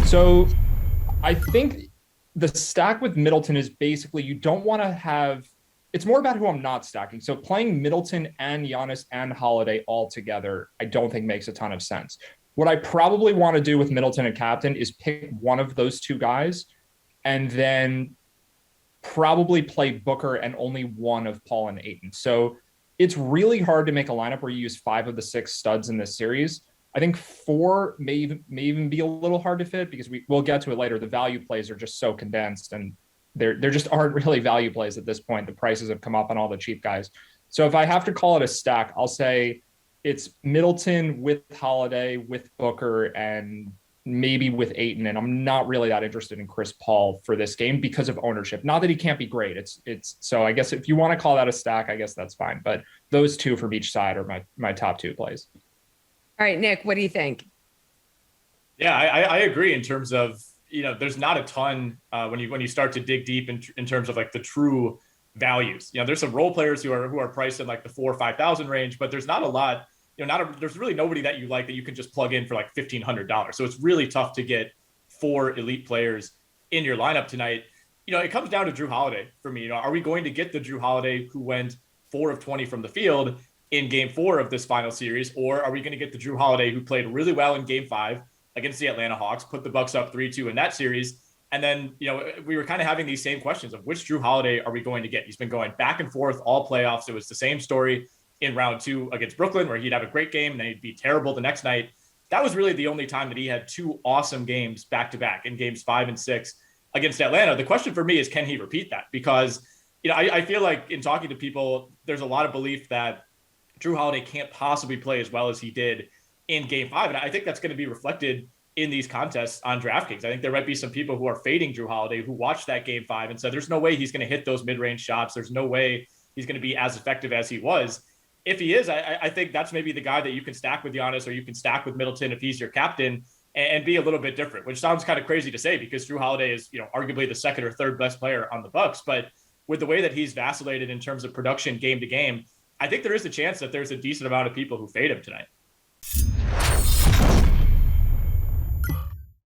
So I think the stack with Middleton is basically you don't want to have it's more about who I'm not stacking. So playing Middleton and Giannis and Holiday all together, I don't think makes a ton of sense. What I probably want to do with Middleton and captain is pick one of those two guys and then probably play Booker and only one of Paul and Ayton. So it's really hard to make a lineup where you use five of the six studs in this series. I think four may even be a little hard to fit because we'll get to it later. The value plays are just so condensed and there just aren't really value plays at this point. The prices have come up on all the cheap guys. So if I have to call it a stack, I'll say it's Middleton with Holiday, with Booker, and maybe with Ayton. And I'm not really that interested in Chris Paul for this game because of ownership. Not that he can't be great. It's so I guess if you want to call that a stack, I guess that's fine. But those two from each side are my top two plays. All right, Nick, what do you think? Yeah, I agree in terms of, there's not a ton when you start to dig deep in terms of like the true values. There's some role players who are priced in like the 4,000 or 5,000 range, but there's not a lot. There's really nobody that you like that you can just plug in for like $1,500. So it's really tough to get four elite players in your lineup tonight. It comes down to Jrue Holiday for me. Are we going to get the Jrue Holiday who went 4 of 20 from the field in game 4 of this final series, or are we going to get the Jrue Holiday who played really well in game 5 against the Atlanta Hawks, put the Bucks up 3-2 in that series? And then, we were kind of having these same questions of which Jrue Holiday are we going to get? He's been going back and forth all playoffs. It was the same story in round 2 against Brooklyn, where he'd have a great game and then he'd be terrible the next night. That was really the only time that he had 2 awesome games back to back in games 5 and 6 against Atlanta. The question for me is, can he repeat that? Because, I feel like in talking to people, there's a lot of belief that Jrue Holiday can't possibly play as well as he did in game 5. And I think that's going to be reflected in these contests on DraftKings. I think there might be some people who are fading Jrue Holiday who watched that game 5 and said, there's no way he's going to hit those mid-range shots. There's no way he's going to be as effective as he was. If he is, I think that's maybe the guy that you can stack with Giannis or you can stack with Middleton if he's your captain and be a little bit different, which sounds kind of crazy to say because Jrue Holiday is, arguably the second or third best player on the Bucks. But with the way that he's vacillated in terms of production game to game, I think there is a chance that there's a decent amount of people who fade him tonight.